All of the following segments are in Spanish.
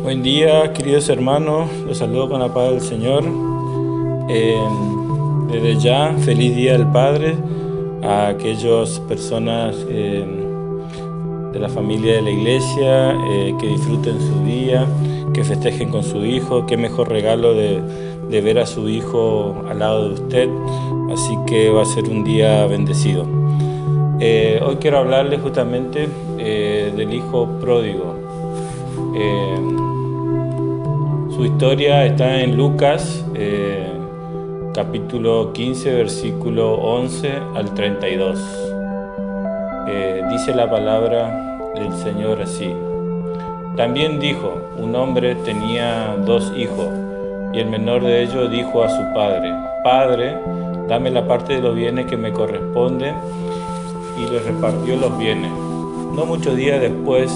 Buen día, queridos hermanos, los saludo con la paz del Señor. Desde ya, feliz Día del Padre a aquellas personas de la familia de la iglesia que disfruten su día, que festejen con su hijo. Qué mejor regalo de ver a su hijo al lado de usted, así que va a ser un día bendecido. Hoy quiero hablarles justamente del hijo pródigo. Su historia está en Lucas, capítulo 15, versículo 11 al 32. Dice la palabra del Señor así: También dijo, un hombre tenía 2 hijos, y el menor de ellos dijo a su padre: Padre, dame la parte de los bienes que me corresponde, y le repartió los bienes. No muchos días después,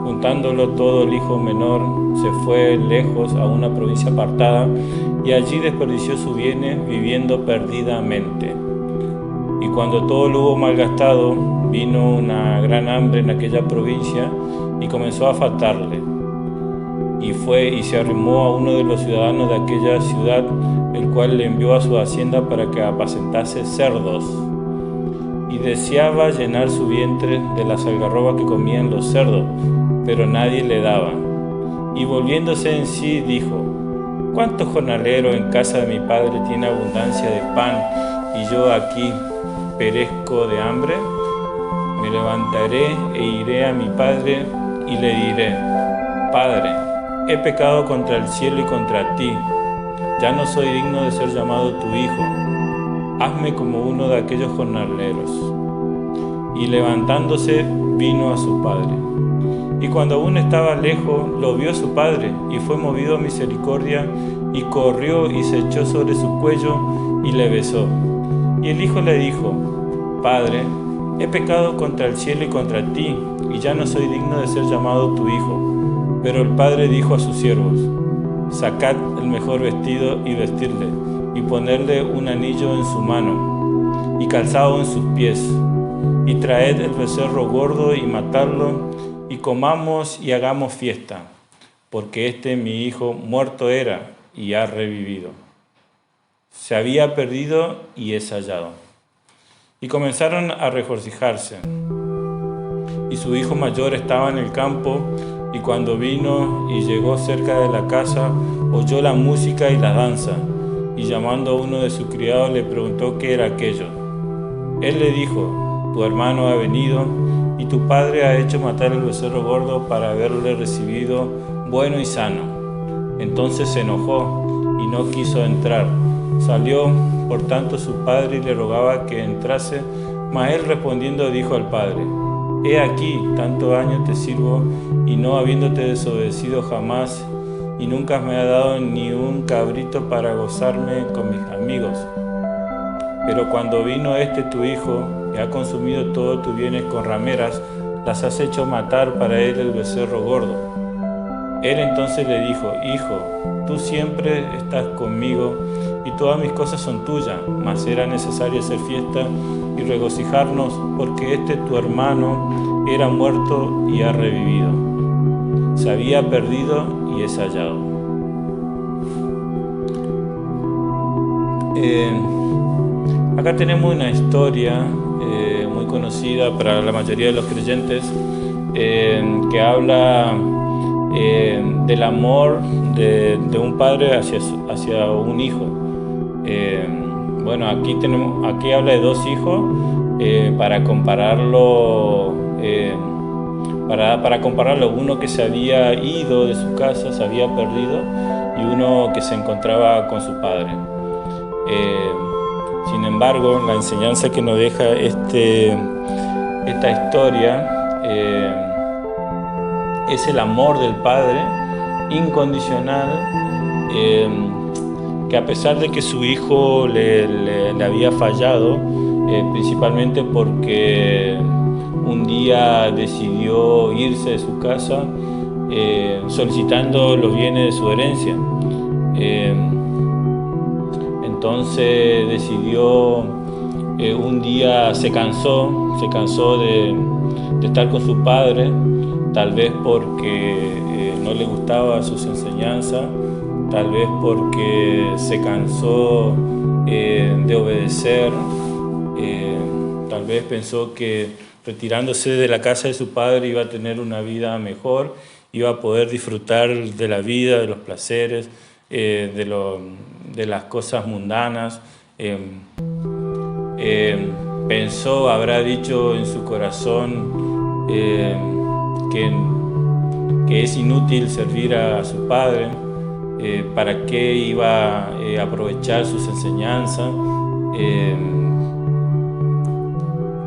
juntándolo todo, el hijo menor se fue lejos a una provincia apartada y allí desperdició sus bienes viviendo perdidamente. Y cuando todo lo hubo malgastado, vino una gran hambre en aquella provincia y comenzó a faltarle. Y fue y se arrimó a uno de los ciudadanos de aquella ciudad, el cual le envió a su hacienda para que apacentase cerdos. Y deseaba llenar su vientre de las algarrobas que comían los cerdos, pero nadie le daba. Y volviéndose en sí dijo: ¿Cuántos jornaleros en casa de mi padre tiene abundancia de pan, y yo aquí perezco de hambre? Me levantaré e iré a mi padre y le diré: Padre, he pecado contra el cielo y contra ti, ya no soy digno de ser llamado tu hijo. Hazme como uno de aquellos jornaleros. Y levantándose vino a su padre. Y cuando aún estaba lejos, lo vio su padre, y fue movido a misericordia, y corrió y se echó sobre su cuello, y le besó. Y el hijo le dijo: Padre, he pecado contra el cielo y contra ti, y ya no soy digno de ser llamado tu hijo. Pero el padre dijo a sus siervos: Sacad el mejor vestido y vestirle, y ponerle un anillo en su mano, y calzado en sus pies, y traed el becerro gordo y matadlo, y comamos y hagamos fiesta, porque mi hijo muerto era y ha revivido. Se había perdido y es hallado. Y comenzaron a regocijarse. Y su hijo mayor estaba en el campo, y cuando vino y llegó cerca de la casa, oyó la música y la danza, y llamando a uno de sus criados le preguntó qué era aquello. Él le dijo: Tu hermano ha venido, y tu padre ha hecho matar el becerro gordo para haberle recibido bueno y sano. Entonces se enojó y no quiso entrar. Salió, por tanto, su padre y le rogaba que entrase, mas él respondiendo dijo al padre: He aquí, tantos años te sirvo, y no habiéndote desobedecido jamás, y nunca me ha dado ni un cabrito para gozarme con mis amigos. Pero cuando vino tu hijo, y ha consumido todos tus bienes con rameras, las has hecho matar para él el becerro gordo. Él entonces le dijo: Hijo, tú siempre estás conmigo, y todas mis cosas son tuyas, mas era necesario hacer fiesta y regocijarnos, porque tu hermano era muerto y ha revivido. Se había perdido y es hallado. Acá tenemos una historia muy conocida para la mayoría de los creyentes, que habla del amor de un padre hacia un hijo. Bueno, aquí habla de 2 hijos, para compararlo, uno que se había ido de su casa, se había perdido, y uno que se encontraba con su padre. Sin embargo, la enseñanza que nos deja esta historia es el amor del Padre incondicional, que a pesar de que su hijo le había fallado, principalmente porque un día decidió irse de su casa solicitando los bienes de su herencia. Entonces decidió, un día se cansó de estar con su padre, tal vez porque no le gustaba sus enseñanzas, tal vez porque se cansó de obedecer, tal vez pensó que retirándose de la casa de su padre iba a tener una vida mejor, iba a poder disfrutar de la vida, de los placeres, de las cosas mundanas. Pensó, habrá dicho en su corazón que es inútil servir a su padre, para qué iba a aprovechar sus enseñanzas,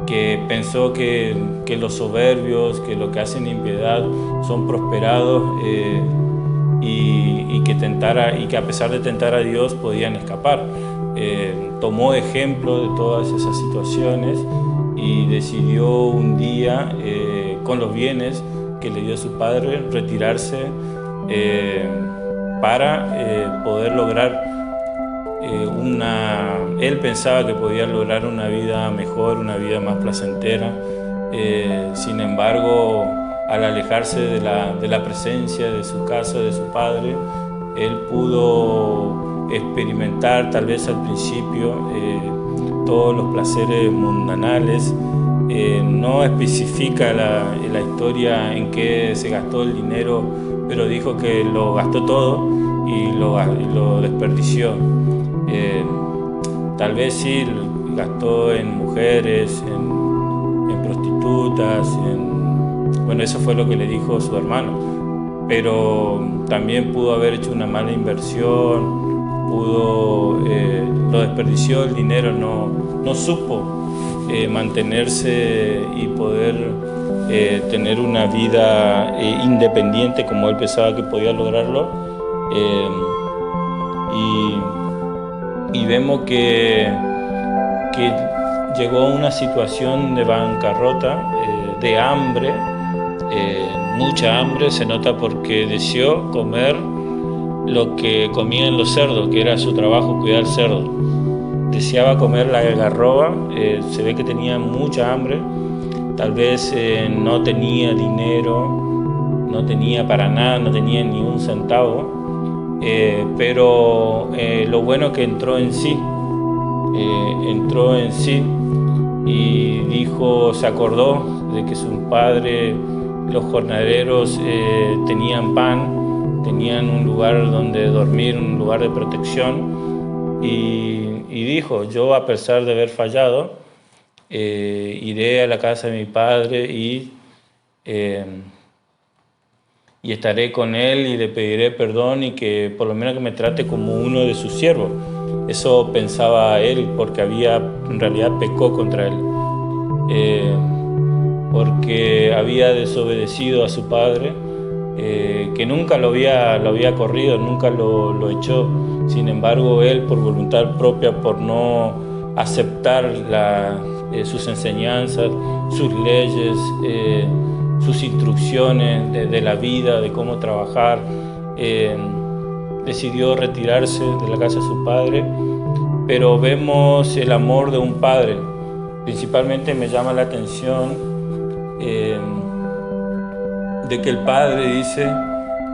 que pensó que los soberbios, que lo que hacen impiedad son prosperados, y que a pesar de tentar a Dios podían escapar. Tomó ejemplo de todas esas situaciones y decidió un día, con los bienes que le dio su padre, retirarse para poder lograr él pensaba que podía lograr una vida mejor, una vida más placentera. Sin embargo, al alejarse de la presencia de su casa, de su padre, él pudo experimentar tal vez al principio todos los placeres mundanales. No especifica la historia en qué se gastó el dinero, pero dijo que lo gastó todo y lo desperdició. Tal vez sí gastó en mujeres, en prostitutas, bueno, eso fue lo que le dijo su hermano, pero también pudo haber hecho una mala inversión, lo desperdició el dinero, no supo mantenerse y poder tener una vida independiente como él pensaba que podía lograrlo. Y vemos que llegó a una situación de bancarrota, de hambre, mucha hambre. Se nota porque deseó comer lo que comían los cerdos, que era su trabajo, cuidar cerdos. Deseaba comer la algarroba, se ve que tenía mucha hambre, tal vez no tenía dinero, no tenía para nada, no tenía ni un centavo. Pero lo bueno que entró en sí y dijo, se acordó de que su padre, los jornaleros, tenían pan, tenían un lugar donde dormir, un lugar de protección, y dijo, yo a pesar de haber fallado, iré a la casa de mi padre y estaré con él y le pediré perdón y que por lo menos que me trate como uno de sus siervos. Eso pensaba él porque en realidad pecó contra él, porque había desobedecido a su padre, que nunca lo había corrido, nunca lo echó. Sin embargo, él por voluntad propia, por no aceptar sus enseñanzas, sus leyes, sus instrucciones de la vida, de cómo trabajar, decidió retirarse de la casa de su padre. Pero vemos el amor de un padre. Principalmente me llama la atención de que el padre dice,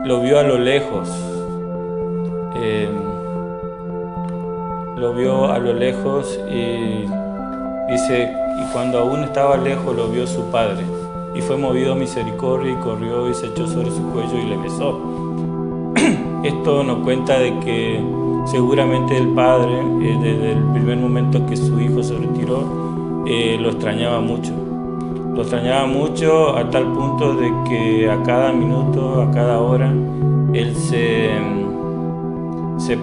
lo vio a lo lejos, y dice, y cuando aún estaba lejos lo vio su padre. Y fue movido a misericordia y corrió y se echó sobre su cuello y le besó. Esto nos cuenta de que seguramente el padre, desde el primer momento que su hijo se retiró, lo extrañaba mucho. Lo extrañaba mucho a tal punto de que a cada minuto, a cada hora, él se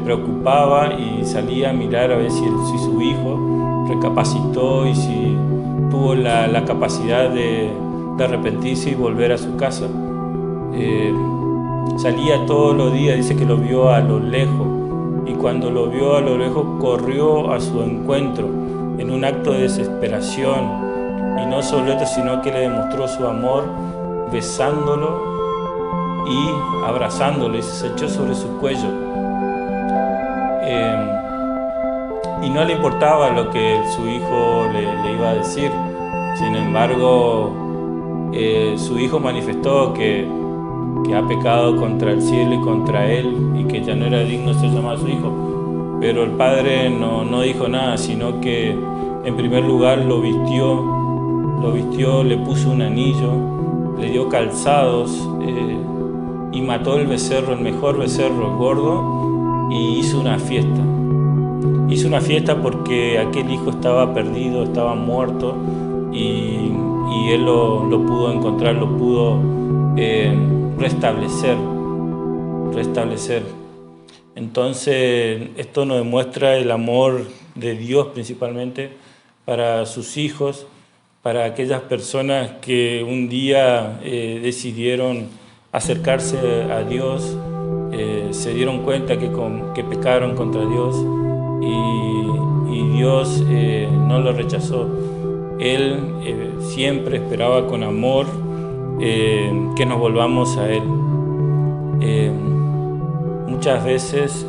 preocupaba y salía a mirar a ver si su hijo recapacitó y si tuvo la capacidad de arrepentirse y volver a su casa. Salía todos los días, dice que lo vio a lo lejos, y cuando lo vio a lo lejos corrió a su encuentro en un acto de desesperación, y no solo esto, sino que le demostró su amor besándolo y abrazándolo, y se echó sobre su cuello. Y no le importaba lo que su hijo le iba a decir. Sin embargo, su hijo manifestó que ha pecado contra el cielo y contra él y que ya no era digno de ser llamado su hijo. Pero el padre no dijo nada, sino que en primer lugar lo vistió, le puso un anillo, le dio calzados y mató el becerro, el mejor becerro, el gordo, y hizo una fiesta. Hizo una fiesta porque aquel hijo estaba perdido, estaba muerto, y él lo pudo encontrar, lo pudo restablecer. Entonces, esto nos demuestra el amor de Dios principalmente para sus hijos, para aquellas personas que un día decidieron acercarse a Dios, se dieron cuenta que pecaron contra Dios y Dios no lo rechazó. Él siempre esperaba con amor que nos volvamos a Él. Muchas veces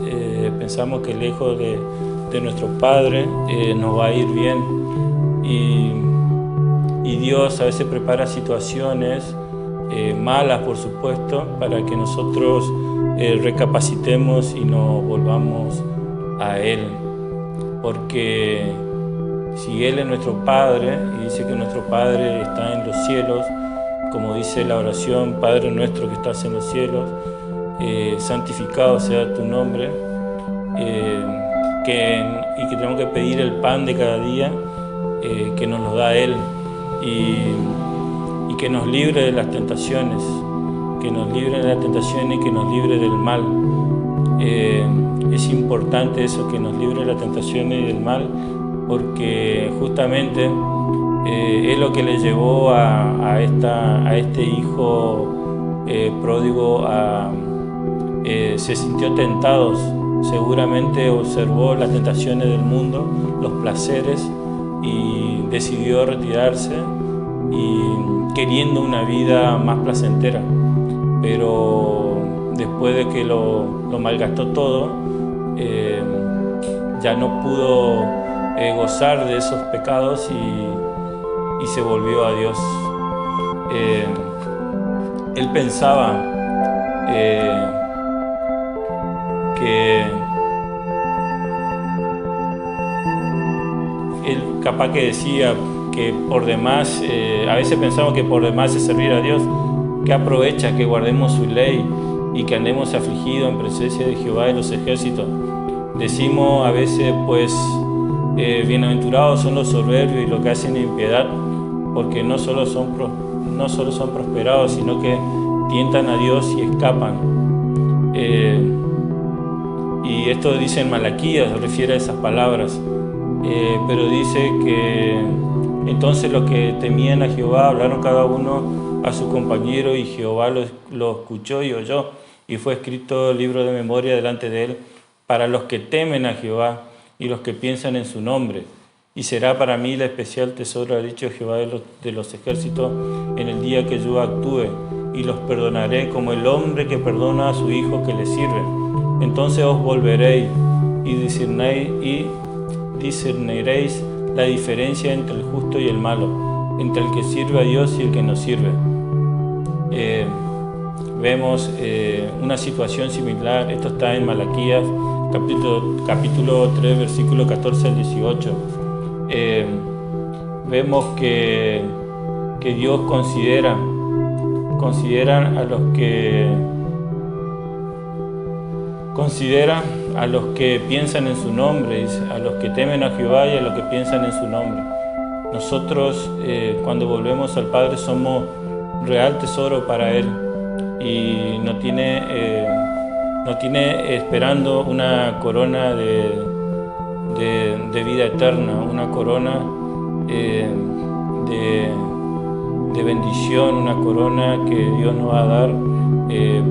pensamos que lejos de nuestro Padre nos va a ir bien y Dios a veces prepara situaciones malas, por supuesto, para que nosotros recapacitemos y nos volvamos a Él, porque si Él es nuestro Padre y dice que nuestro Padre está en los cielos, como dice la oración, Padre nuestro que estás en los cielos, santificado sea tu nombre, y que tenemos que pedir el pan de cada día, que nos lo da Él, y que nos libre de las tentaciones, y que nos libre del mal. Es importante eso, que nos libre de las tentaciones y del mal, porque justamente es lo que le llevó a este hijo pródigo se sintió tentado, seguramente observó las tentaciones del mundo, los placeres, y decidió retirarse y queriendo una vida más placentera, pero después de que lo malgastó todo, ya no pudo gozar de esos pecados y se volvió a Dios. Él pensaba que él capaz que decía que por demás, a veces pensamos que por demás es servir a Dios, que aprovecha que guardemos su ley y que andemos afligidos en presencia de Jehová de los ejércitos. Decimos a veces, pues, bienaventurados son los soberbios y los que hacen impiedad, porque no solo son prosperados, sino que tientan a Dios y escapan. Y esto dice en Malaquías, se refiere a esas palabras, pero dice que entonces los que temían a Jehová hablaron cada uno a su compañero, y Jehová lo escuchó y oyó, y fue escrito el libro de memoria delante de él para los que temen a Jehová y los que piensan en su nombre. Y será para mí el especial tesoro, ha dicho Jehová de los ejércitos, en el día que yo actúe, y los perdonaré como el hombre que perdona a su hijo que le sirve. Entonces os volveréis y discerniréis la diferencia entre el justo y el malo, entre el que sirve a Dios y el que no sirve. Vemos una situación similar. Esto está en Malaquías capítulo 3, versículo 14 al 18. Vemos que Dios considera a los que piensan en su nombre, a los que temen a Jehová y a los que piensan en su nombre. Nosotros, cuando volvemos al Padre, somos real tesoro para Él, y no tiene esperando una corona de vida eterna, una corona de bendición, una corona que Dios nos va a dar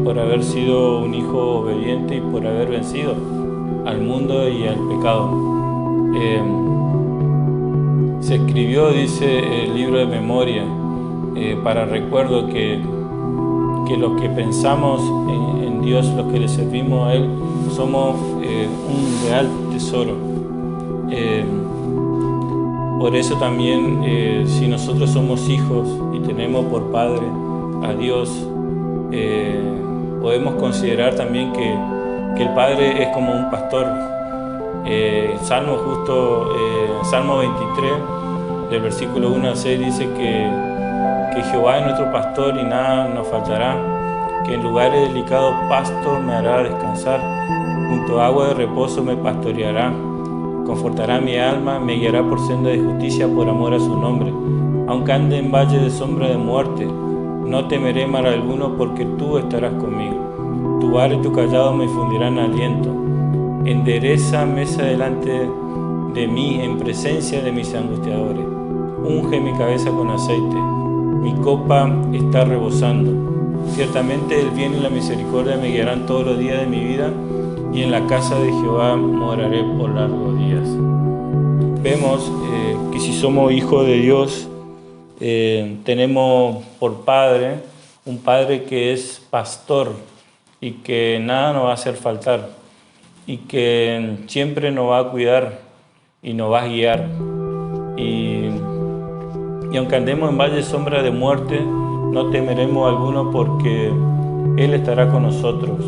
por haber sido un hijo obediente y por haber vencido al mundo y al pecado. Se escribió, dice el libro de memoria, para recuerdo que los que pensamos en Dios, los que le servimos a Él, somos un real tesoro. Por eso también, si nosotros somos hijos y tenemos por Padre a Dios, podemos considerar también que el Padre es como un pastor. Salmo 23, del versículo 1 al 6, dice que Jehová es nuestro pastor y nada nos faltará, que en lugares delicados pastos me hará descansar, junto a agua de reposo me pastoreará, confortará mi alma, me guiará por senda de justicia por amor a su nombre. Aunque ande en valle de sombra de muerte, no temeré mal alguno, porque tú estarás conmigo. Tu vara y tu callado me infundirán aliento. Endereza mesa delante de mí en presencia de mis angustiadores. Unge mi cabeza con aceite, mi copa está rebosando. Ciertamente el bien y la misericordia me guiarán todos los días de mi vida, y en la casa de Jehová moraré por largos días. Vemos que si somos hijos de Dios, tenemos por Padre un Padre que es pastor y que nada nos va a hacer faltar y que siempre nos va a cuidar y nos va a guiar. Y aunque andemos en valle de sombra de muerte, no temeremos alguno, porque Él estará con nosotros.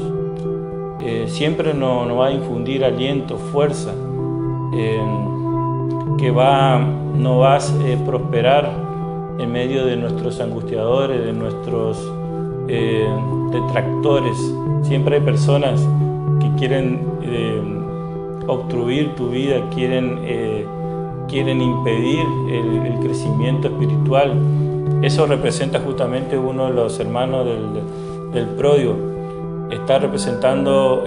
Siempre nos va a infundir aliento, fuerza, que nos va a prosperar en medio de nuestros angustiadores, de nuestros detractores. Siempre hay personas que quieren obstruir tu vida, quieren impedir el crecimiento espiritual. Eso representa justamente uno de los hermanos del pródigo. Está representando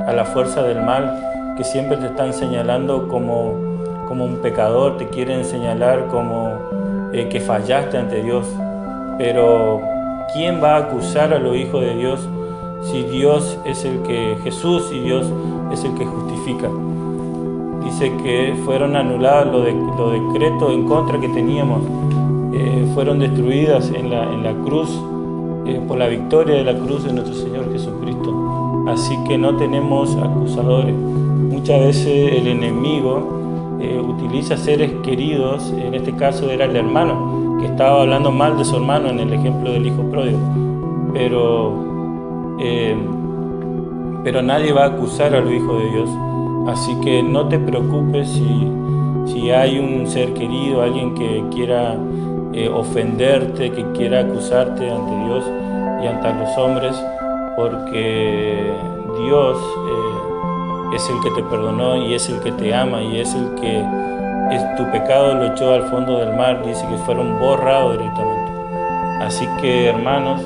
a la fuerza del mal, que siempre te están señalando como un pecador, te quieren señalar como que fallaste ante Dios. Pero ¿quién va a acusar a los hijos de Dios si Dios es Jesús y Dios es el que justifica? Dice que fueron anulados los decretos en contra que teníamos, fueron destruidas en la cruz, por la victoria de la cruz de nuestro Señor Jesucristo. Así que no tenemos acusadores. Muchas veces el enemigo utiliza seres queridos. En este caso era el hermano, que estaba hablando mal de su hermano en el ejemplo del hijo pródigo. Pero nadie va a acusar a los hijos de Dios. Así que no te preocupes si hay un ser querido, alguien que quiera ofenderte, que quiera acusarte ante Dios y ante los hombres, porque Dios es el que te perdonó y es el que te ama y es el que tu pecado lo echó al fondo del mar. Dice que fueron borrados directamente. Así que, hermanos,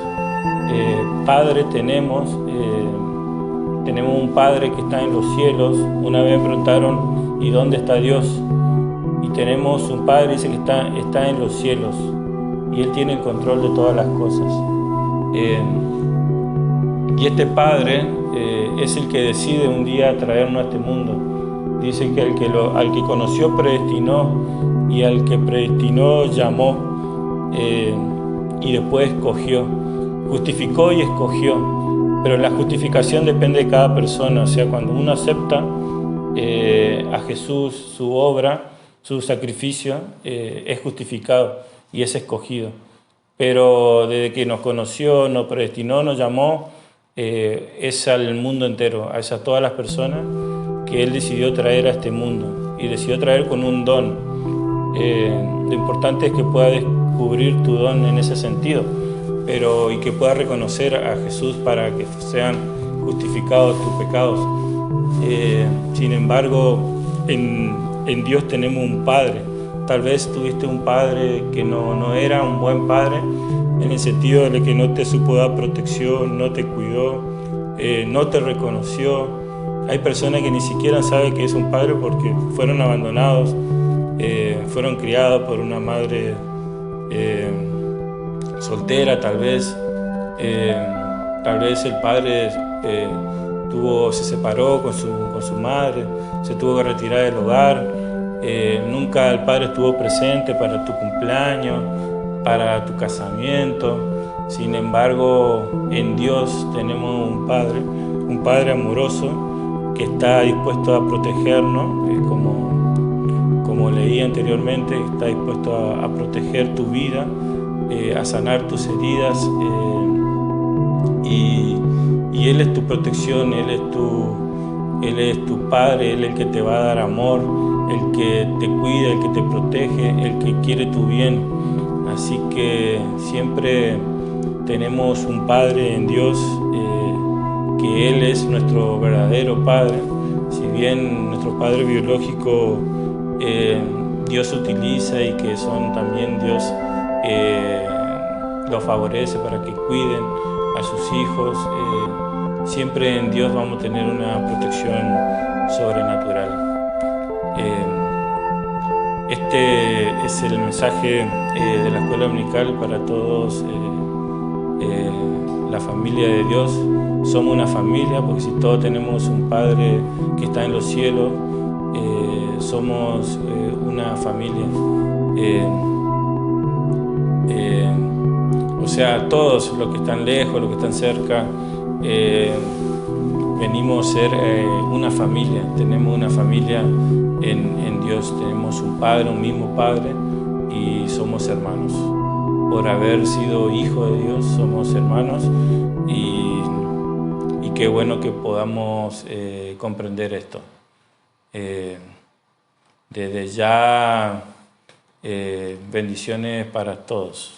Padre tenemos un Padre que está en los cielos. Una vez me preguntaron, ¿y dónde está Dios? Y tenemos un Padre, dice, que está en los cielos, y Él tiene el control de todas las cosas. Y este Padre es el que decide un día traernos a este mundo. Dice que al que conoció predestinó, y al que predestinó llamó, y después escogió. Justificó y escogió. Pero la justificación depende de cada persona. O sea, cuando uno acepta a Jesús, su obra, su sacrificio, es justificado y es escogido. Pero desde que nos conoció, nos predestinó, nos llamó, es al mundo entero, a todas las personas que Él decidió traer a este mundo, y decidió traer con un don. Lo importante es que puedas descubrir tu don en ese sentido, y que puedas reconocer a Jesús para que sean justificados tus pecados. Sin embargo, en Dios tenemos un Padre. Tal vez tuviste un padre que no era un buen padre, en el sentido de que no te supo dar protección, no te cuidó, no te reconoció. Hay personas que ni siquiera saben que es un padre porque fueron abandonados, fueron criados por una madre soltera, tal vez el padre se separó con su madre, se tuvo que retirar del hogar. Nunca el padre estuvo presente para tu cumpleaños, para tu casamiento. Sin embargo, en Dios tenemos un Padre amoroso que está dispuesto a protegernos, como leí anteriormente, está dispuesto a proteger tu vida, a sanar tus heridas, y Él es tu protección, Él es tu Padre, Él es el que te va a dar amor, el que te cuida, el que te protege, el que quiere tu bien. Así que siempre tenemos un Padre en Dios, que Él es nuestro verdadero Padre. Si bien nuestro Padre biológico Dios utiliza y que son también Dios los favorece para que cuiden a sus hijos, siempre en Dios vamos a tener una protección sobrenatural. Este es el mensaje de la Escuela Dominical para todos, la familia de Dios. Somos una familia porque si todos tenemos un Padre que está en los cielos, somos una familia. O sea, todos los que están lejos, los que están cerca, venimos a ser una familia. Tenemos una familia en Dios, tenemos un Padre, un mismo Padre, y somos hermanos. Por haber sido hijos de Dios, somos hermanos, y qué bueno que podamos comprender esto. Desde ya, bendiciones para todos.